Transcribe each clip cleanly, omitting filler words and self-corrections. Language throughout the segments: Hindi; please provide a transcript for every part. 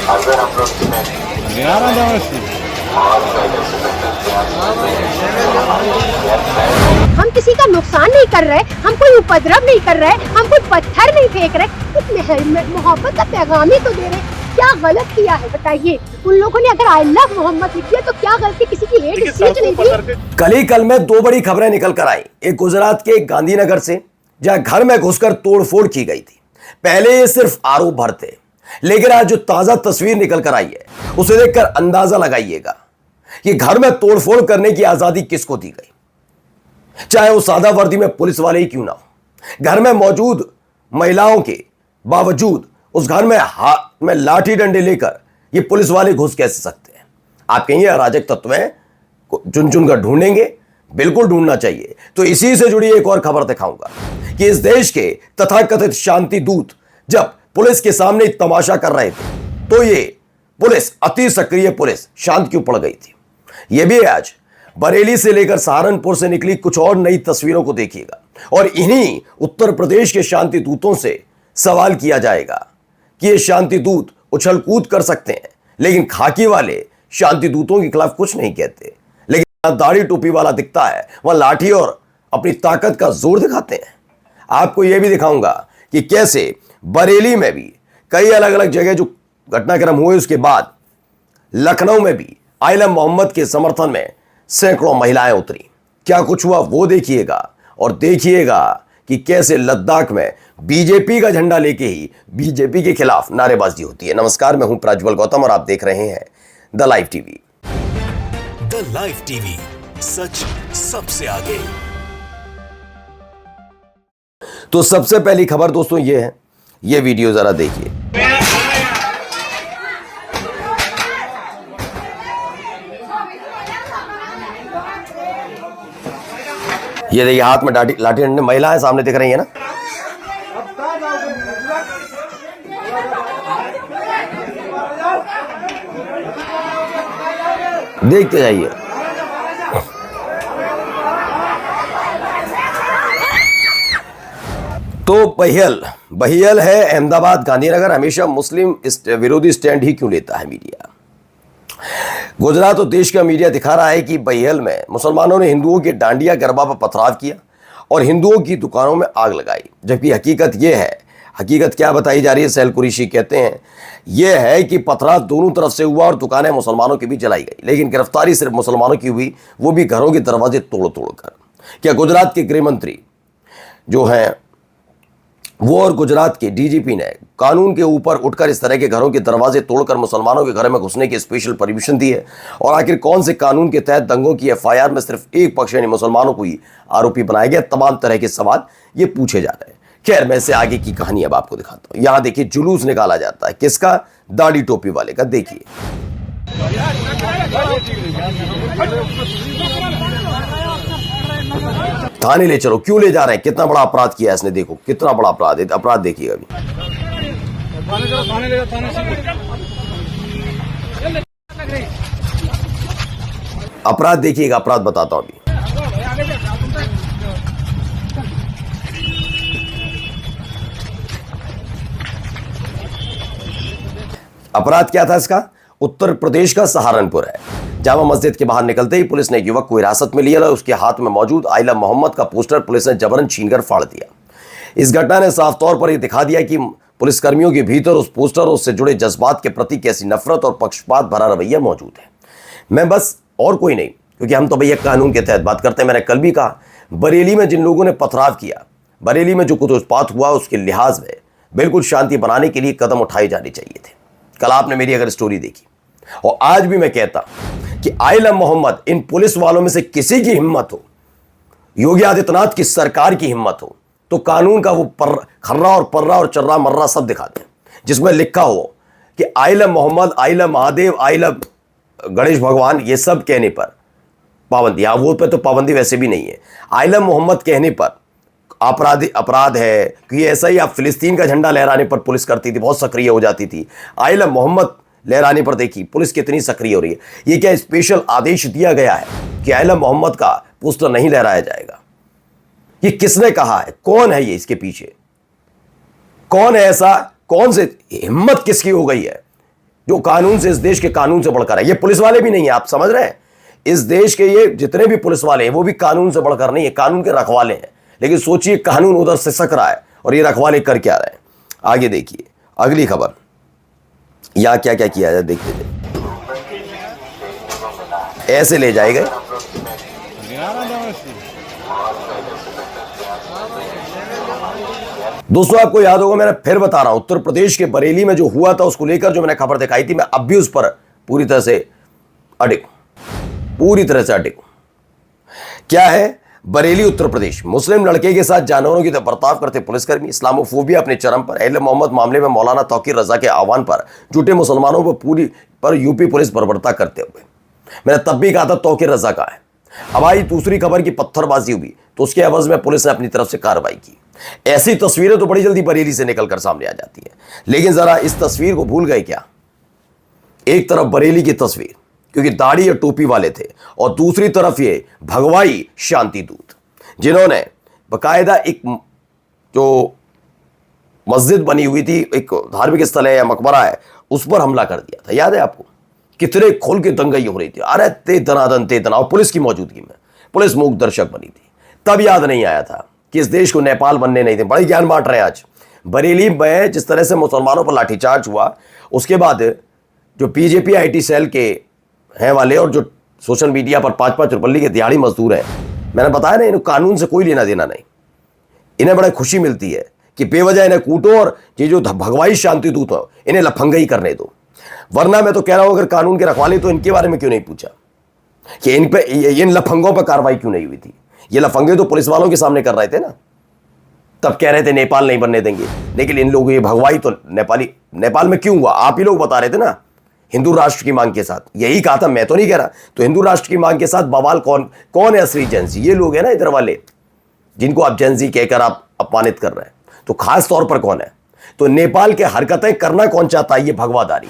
अगर हम लोग हम किसी का नुकसान नहीं कर रहे, हम कोई उपद्रव नहीं कर रहे, हम कोई पत्थर नहीं फेंक रहे, कुछ मोहब्बत का पैगाम ही तो दे रहे। क्या गलत किया है बताइए? उन लोगों ने अगर आई लव मोहम्मद लिख दिया तो क्या गलती किसी की हेट स्पीच नहीं थी? कल में दो बड़ी खबरें निकल कर आई। एक गुजरात के गांधीनगर से, जहां घर में घुसकर तोड़फोड़ की गई थी। पहले ये सिर्फ आरोप भर थे, लेकिन आज जो ताजा तस्वीर निकल कर आई है उसे देखकर अंदाजा लगाइएगा कि घर में तोड़फोड़ करने की आजादी किसको दी गई, चाहे वो सादा वर्दी में पुलिस वाले ही क्यों ना हो। घर में मौजूद महिलाओं के बावजूद उस घर में हाथ में लाठी डंडे लेकर ये पुलिस वाले घुस कैसे सकते हैं? आप कहेंगे अराजक तत्व हैं, चुन चुन कर ढूंढेंगे, बिल्कुल ढूंढना चाहिए। तो इसी से जुड़ी एक और खबर दिखाऊंगा कि इस देश के तथाकथित शांति दूत जब पुलिस के सामने तमाशा कर रहे थे तो ये पुलिस, अति सक्रिय पुलिस, शांत क्यों पड़ गई थी। यह भी आज बरेली से लेकर सहारनपुर से निकली कुछ और नई तस्वीरों को देखिएगा और इन्हीं उत्तर प्रदेश के शांति दूतों से सवाल किया जाएगा कि ये शांति दूत उछल कूद कर सकते हैं, लेकिन खाकी वाले शांति दूतों के खिलाफ कुछ नहीं कहते, लेकिन दाढ़ी टोपी वाला दिखता है वह लाठी और अपनी ताकत का जोर दिखाते हैं। आपको यह भी दिखाऊंगा कि कैसे बरेली में भी कई अलग अलग जगह जो घटनाक्रम हुए उसके बाद लखनऊ में भी आइलम मोहम्मद के समर्थन में सैकड़ों महिलाएं उतरी। क्या कुछ हुआ वो देखिएगा और देखिएगा कि कैसे लद्दाख में बीजेपी का झंडा लेके ही बीजेपी के खिलाफ नारेबाजी होती है। नमस्कार, मैं हूं प्रज्वल गौतम और आप देख रहे हैं the live TV. The live TV, सच सबसे आगे। तो सबसे पहली खबर दोस्तों ये है, ये वीडियो जरा देखिए। ये देखिए हाथ में लाठी डंडे, महिलाएं सामने दिख रही है ना। देखते जाइए। तो बहियल है अहमदाबाद गांधीनगर हमेशा मुस्लिम विरोधी स्टैंड ही क्यों लेता है मीडिया? गुजरात और देश का मीडिया दिखा रहा है कि बहियल में मुसलमानों ने हिंदुओं के डांडिया गरबा पर पथराव किया और हिंदुओं की दुकानों में आग लगाई, जबकि हकीकत यह है, हकीकत क्या बताई जा रही है, सैल कुरैशी कहते हैं, यह है कि पथराव दोनों तरफ से हुआ और दुकानें मुसलमानों की भी जलाई गई, लेकिन गिरफ्तारी सिर्फ मुसलमानों की हुई, वो भी घरों के दरवाजे तोड़ कर। क्या गुजरात के गृह मंत्री जो हैं वो और गुजरात के डीजीपी ने कानून के ऊपर उठकर इस तरह के घरों के दरवाजे तोड़कर मुसलमानों के घर में घुसने की स्पेशल परमिशन दी है? और आखिर कौन से कानून के तहत दंगों की एफआईआर में सिर्फ एक पक्ष यानी मुसलमानों को ही आरोपी बनाया गया? तमाम तरह के सवाल ये पूछे जा रहे हैं। खैर, मैं इससे आगे की कहानी अब आपको दिखाता हूं। यहां देखिए जुलूस निकाला जाता है, किसका? दाढ़ी टोपी वाले का। देखिए थाने ले चलो, क्यों ले जा रहे हैं? कितना बड़ा अपराध किया इसने, देखो कितना बड़ा अपराध देखिएगा अभी। अपराध देखिएगा, अपराध बताता हूं अभी। अपराध क्या था इसका? उत्तर प्रदेश का सहारनपुर है। जामा मस्जिद के बाहर निकलते ही पुलिस ने युवक को हिरासत में लिया और उसके हाथ में मौजूद आइलम मोहम्मद का पोस्टर पुलिस ने जबरन छीनकर फाड़ दिया। इस घटना ने साफ तौर पर यह दिखा दिया कि पुलिसकर्मियों के भीतर उस पोस्टर और उससे जुड़े जज्बात के प्रति कैसी नफरत और पक्षपात भरा रवैया मौजूद है। मैं बस और कोई नहीं, क्योंकि हम तो भैया कानून के तहत बात करते हैं। मैंने कल भी कहा, बरेली में जिन लोगों ने पथराव किया, बरेली में जो कुछ उत्पात हुआ, उसके लिहाज में बिल्कुल शांति बनाने के लिए कदम उठाए जाने चाहिए थे। कल आपने मेरी अगर स्टोरी देखी, और आज भी मैं कहता कि आइलम मोहम्मद, इन पुलिस वालों में से किसी की हिम्मत हो, योगी आदित्यनाथ की सरकार की हिम्मत हो, तो कानून का वो खर्रा और पर्रा और चर्रा मर्रा सब दिखा दें, जिसमें लिखा हो कि आइलम मोहम्मद, आइलम महादेव, आइलम गणेश भगवान, ये सब कहने पर पाबंदी। वो पे तो पाबंदी वैसे भी नहीं है। आइलम मोहम्मद कहने पर अपराध है कि ऐसा ही आप फिलिस्तीन का झंडा लहराने पर पुलिस करती थी, बहुत सक्रिय हो जाती थी। आइला मोहम्मद लहराने पर देखिए पुलिस कितनी सक्रिय हो रही है। ये क्या स्पेशल आदेश दिया गया है कि आइला मोहम्मद का पोस्टर नहीं लहराया जाएगा? ये किसने कहा है? कौन है ये इसके पीछे? कौन है ऐसा? कौन से हिम्मत किसकी हो गई है जो कानून से, इस देश के कानून से बढ़कर है? ये पुलिस वाले भी नहीं है, आप समझ रहे हैं? इस देश के ये जितने भी पुलिस वाले हैं वो भी कानून से बढ़कर नहीं है, कानून के रखवाले हैं। लेकिन सोचिए कानून उधर से सक रहा है और ये रखवाले कर क्या रहे हैं। आगे देखिए अगली खबर, यहां क्या क्या किया जाए देखते थे। ऐसे ले जाए गए। दोस्तों आपको याद होगा, मैंने फिर बता रहा हूं, उत्तर प्रदेश के बरेली में जो हुआ था उसको लेकर जो मैंने खबर दिखाई थी, मैं अब भी उस पर पूरी तरह से अडिग हूं, पूरी तरह से अडिग हूं। क्या है? बरेली उत्तर प्रदेश, मुस्लिम लड़के के साथ जानवरों की तरह बर्ताव करते पुलिसकर्मी, इस्लामोफोबिया अपने चरम पर। अहले मोहम्मद मामले में मौलाना तौकीर रजा के आह्वान पर जुटे मुसलमानों पर यूपी पुलिस बर्बरता करते हुए। मैंने तब भी कहा था तौकीर रजा का है। अब आई दूसरी खबर की पत्थरबाजी हुई तो उसके एवज में पुलिस ने अपनी तरफ से कार्रवाई की। ऐसी तस्वीरें तो बड़ी जल्दी बरेली से निकलकर सामने आ जाती है, लेकिन जरा इस तस्वीर को भूल गए क्या? एक तरफ बरेली की तस्वीर क्योंकि दाढ़ी और टोपी वाले थे, और दूसरी तरफ ये भगवाई शांति दूत जिन्होंने बकायदा एक जो मस्जिद बनी हुई थी, एक धार्मिक स्थल है या मकबरा है, उस पर हमला कर दिया था। याद है आपको? कितने खोल के दंगई हो रही थी, अरे ते दनादन ते दना, और पुलिस की मौजूदगी में पुलिस मूक दर्शक बनी थी। तब याद नहीं आया था कि इस देश को नेपाल बनने नहीं थे। बड़े ज्ञान बांट रहे हैं आज। बरेली में जिस तरह से मुसलमानों पर लाठीचार्ज हुआ, उसके बाद जो बीजेपी आईटी सेल के हैं वाले और जो सोशल मीडिया पर 5-5 रुपये के दिहाड़ी मजदूर हैं, मैंने बताया ना, इन्हें कानून से कोई लेना देना नहीं। इन्हें बड़ा खुशी मिलती है कि बेवजह इन्हें कूटो और ये जो भगवाई शांति दूत हो इन्हें लफंगई करने दो। वरना मैं तो कह रहा हूं अगर कानून के रखवाले तो इनके बारे में क्यों नहीं पूछा कि इन लफंगों पर कार्रवाई क्यों नहीं हुई थी? ये लफंगे तो पुलिस वालों के सामने कर रहे थे ना, तब कह रहे थे नेपाल नहीं बनने देंगे। लेकिन इन लोगों ये भगवाई तो नेपाल में क्यों हुआ? आप ही लोग बता रहे थे ना, हिंदू राष्ट्र की मांग के साथ। यही कहा था, मैं तो नहीं कह रहा। तो हिंदू राष्ट्र की मांग के साथ बवाल कौन है? असली जेंजी ये लोग हैं ना, इधर वाले जिनको आप जेंजी कहकर आप अपमानित कर रहे हैं। तो खास तौर पर कौन है? तो नेपाल के हरकतें करना कौन चाहता है? ये भगवादारी।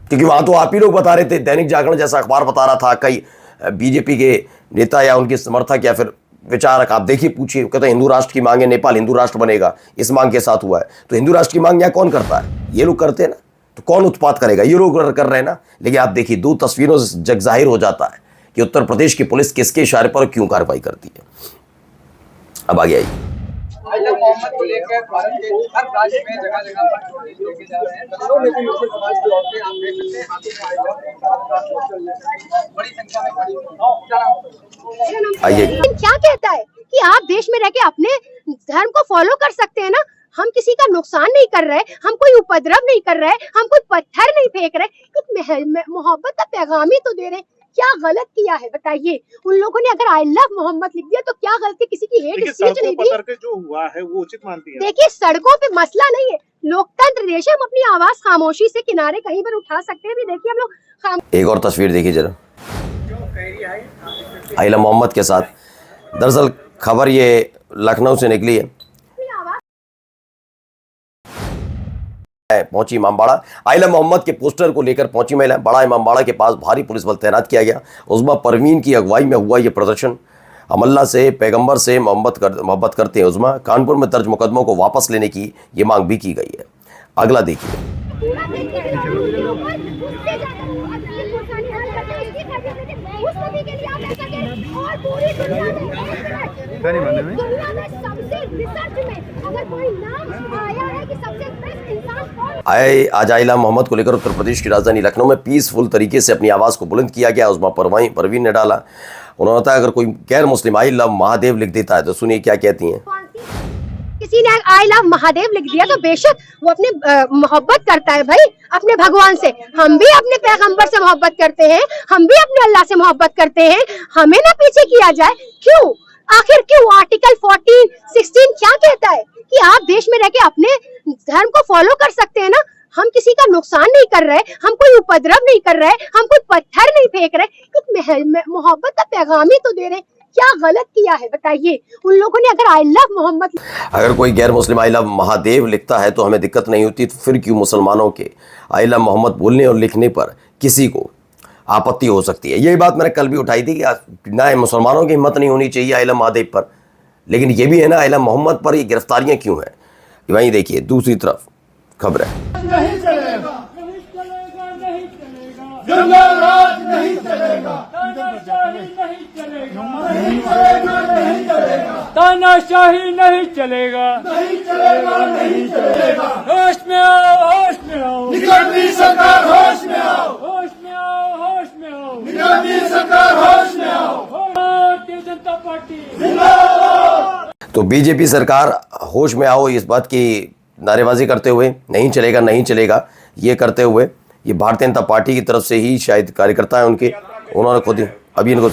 क्योंकि वहां तो आप ही लोग बता रहे थे, दैनिक जागरण जैसा अखबार बता रहा था, कई बीजेपी के नेता या उनके समर्थक या फिर विचारक, आप देखिए पूछिए, कहते हैं हिंदू राष्ट्र की मांग है, नेपाल हिंदू राष्ट्र बनेगा, इस मांग के साथ हुआ है। तो हिंदू राष्ट्र की मांग यहाँ कौन करता है? ये लोग करते हैं ना, तो कौन उत्पात करेगा? ये लोग कर रहे हैं ना। लेकिन आप देखिए दो तस्वीरों से जग जाहिर हो जाता है कि उत्तर प्रदेश की पुलिस किसके इशारे पर क्यों कार्रवाई करती है। अब आगे आइए। आइला मोहम्मद को लेकर भारत के हर राज्य में जगह जगह पर पुलिस लेके जा रहे हैं। बच्चों में भी मुस्लिम समाज की औरतें आप देख सकते हैं हाथों में आइला बड़ी संख्या में खड़ी हैं। आइए। क्या कहता है कि आप देश में रह के अपने धर्म को फॉलो कर सकते हैं ना? हम किसी का नुकसान नहीं कर रहे, हम कोई उपद्रव नहीं कर रहे, हम कोई पत्थर नहीं फेंक रहे, एक मोहब्बत का पैगाम ही तो दे रहे। क्या गलत किया है बताइए? उन लोगों ने अगर आई लव मोहम्मद लिख दिया तो क्या गलती? किसी की हेट स्पीच नहीं दी। जो हुआ है वो उचित मानती है। देखिए सड़कों पे मसला नहीं है, लोकतंत्र देश है, हम अपनी आवाज खामोशी से किनारे कहीं पर उठा सकते हैं। भी देखिए हम लोग एक और तस्वीर देखिए जरा आइला मोहम्मद के साथ। दरअसल खबर ये लखनऊ से निकली है। पहुंची इमामबाड़ा, आइला मोहम्मद के पोस्टर को लेकर पहुंची महिला। बड़ा इमामबाड़ा के पास भारी पुलिस बल तैनात किया गया। उस्मा परवीन की अगुवाई में हुआ यह प्रदर्शन। अमल्ला से, पैगंबर से मोहब्बत करते हैं उस्मा। कानपुर में दर्ज मुकदमों को वापस लेने की ये मांग भी की गई है। अगला देखिए। आज आइला मोहम्मद को लेकर उत्तर प्रदेश की राजधानी लखनऊ में पीसफुल तरीके से अपनी आवाज़ को बुलंद किया गया। उस्मा परवीन ने डाला। उन्होंने बताया अगर कोई गैर मुस्लिम आई लव महादेव लिख देता है तो सुनिए क्या कहती हैं। किसी ने आई लव महादेव लिख दिया तो बेशक वो अपने मोहब्बत करता है भाई अपने भगवान से। हम भी अपने पैगंबर से मोहब्बत करते हैं, हम भी अपने अल्लाह से मोहब्बत करते हैं। हमें ना पीछे किया जाए। क्यों? आखिर क्यों? आर्टिकल 14-16 क्या कहता है कि आप देश में रह के अपने धर्म को फॉलो कर सकते हैं ना? हम किसी का नुकसान नहीं कर रहे, हम कोई उपद्रव नहीं कर रहे, हम कोई पत्थर नहीं फेंक रहे, एक मोहब्बत का पैगाम ही तो दे रहे। क्या गलत किया है बताइए। उन लोगों ने अगर आई लव मोहम्मद, अगर कोई गैर मुस्लिम आई लव महादेव लिखता है तो हमें दिक्कत नहीं होती, तो फिर क्यों मुसलमानों के आई लव मोहम्मद बोलने और लिखने पर किसी को आपत्ति हो सकती है। यही बात मैंने कल भी उठाई थी कि ना मुसलमानों की हिम्मत नहीं होनी चाहिए आई लव महादेव पर, लेकिन ये भी है ना आई लव मोहम्मद पर ये गिरफ्तारियां क्यों हैं। वहीं देखिए दूसरी तरफ खबर है, नहीं चलेगा, नहीं चलेगा, नहीं चलेगा, जंगलराज नहीं चलेगा, तानाशाही नहीं चलेगा, नहीं चलेगा, नहीं चलेगा, तानाशाही नहीं चलेगा, नहीं चलेगा, नहीं चलेगा। होश में आओ, होश में आओ, निकलती सरकार होश में आओ, होश में आओ, होश में आओ, निकलती सरकार होश में आओ। भारतीय जनता पार्टी जिंदाबाद। तो बीजेपी सरकार होश में आओ इस बात की नारेबाजी करते हुए, नहीं चलेगा नहीं चलेगा ये करते हुए, ये भारतीय जनता पार्टी की तरफ से ही शायद कार्यकर्ता है उनके, उन्होंने खुद अभी इनको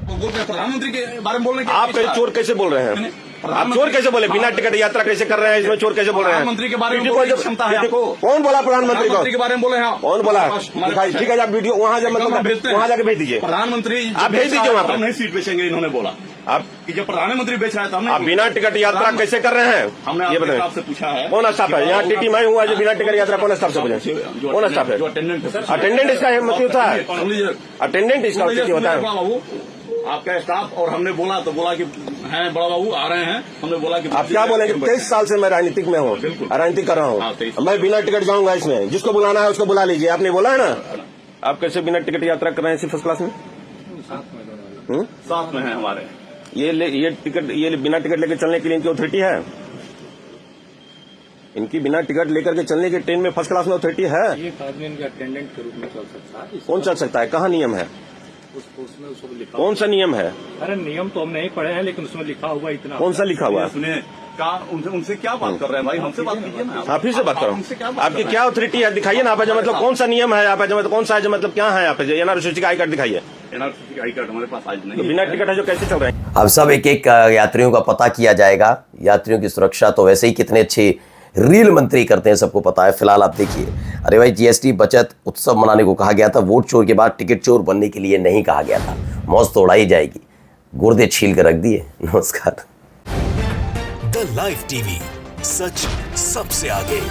प्रधानमंत्री के बारे में बोल रहे हैं। आप चोर कैसे बोल रहे हैं? आप चोर कैसे बोले? बिना टिकट यात्रा कैसे कर रहे हैं? इसमें चोर कैसे बोल रहे हैं? प्रधानमंत्री के बारे में क्षमता है आपको? कौन बोला प्रधानमंत्री के बारे में बोले हैं? कौन बोला? ठीक है, आप वीडियो वहाँ जा, मतलब वहाँ जाके भेज दीजिए। प्रधानमंत्री आप भेज दीजिए वहाँ पर। नहीं सीट बेचेंगे इन्होंने बोला। आप जब प्रधानमंत्री बेच रहा है, आप बिना टिकट यात्रा कैसे कर रहे हैं? हमने ये बताया, आपसे पूछा है। कौन स्टाफ है यहाँ? टीटी मैं हुआ जो बिना टिकट यात्रा कौन स्टाफ से बोले? कौन स्टाफ है? अटेंडेंट इसका मतलब होता है, अटेंडेंट इसका होता है आपका स्टाफ। और हमने बोला तो बोला कि हैं बड़ा बाबू आ रहे हैं, हमने बोला कि आप क्या बोलेंगे? 23 साल से मैं राजनीतिक में हूँ, राजनीतिक कर रहा हूँ, मैं बिना टिकट जाऊंगा इसमें। जिसको बुलाना है उसको बुला लीजिए, आपने बोला है ना। आप कैसे बिना टिकट यात्रा कर रहे हैं फर्स्ट क्लास में? साथ में है हमारे। ये टिकट, ये बिना टिकट लेकर चलने के लिए इनकी अथॉरिटी है? इनकी बिना टिकट लेकर के चलने की ट्रेन में फर्स्ट क्लास में अथॉरिटी है? एक आदमी इनके अटेंडेंट के रूप में चल सकता है। कौन चल सकता है? कहाँ नियम है? उसमें उसको लिखा, कौन सा नियम है? अरे नियम तो हम नहीं पढ़े हैं, लेकिन उसमें लिखा हुआ इतना। कौन सा लिखा हुआ है? सुनिए, उनसे क्या बात कर रहे हैं भाई? हमसे बात कीजिए ना। आप फिर से बात करो। आपकी क्या अथॉरिटी है? दिखाइए ना आप, मतलब कौन सा नियम है? आप मतलब कौन सा है, मतलब क्या है आप? एनआरसी का आई कार्ड दिखाइए। एनआरसी का आई कार्ड हमारे पास आज नहीं। तो बिना टिकट है जो कैसे चल रहे हैं? अब सब एक एक यात्रियों का पता किया जाएगा। यात्रियों की सुरक्षा तो वैसे ही कितने अच्छे रील मंत्री करते हैं, सबको पता है। फिलहाल आप देखिए, अरे भाई जीएसटी बचत उत्सव मनाने को कहा गया था, वोट चोर के बाद टिकट चोर बनने के लिए नहीं कहा गया था। मौज तो उड़ाई जाएगी, गुर्दे छील कर रख दिए। नमस्कार। द लाइव टीवी, सच सबसे आगे।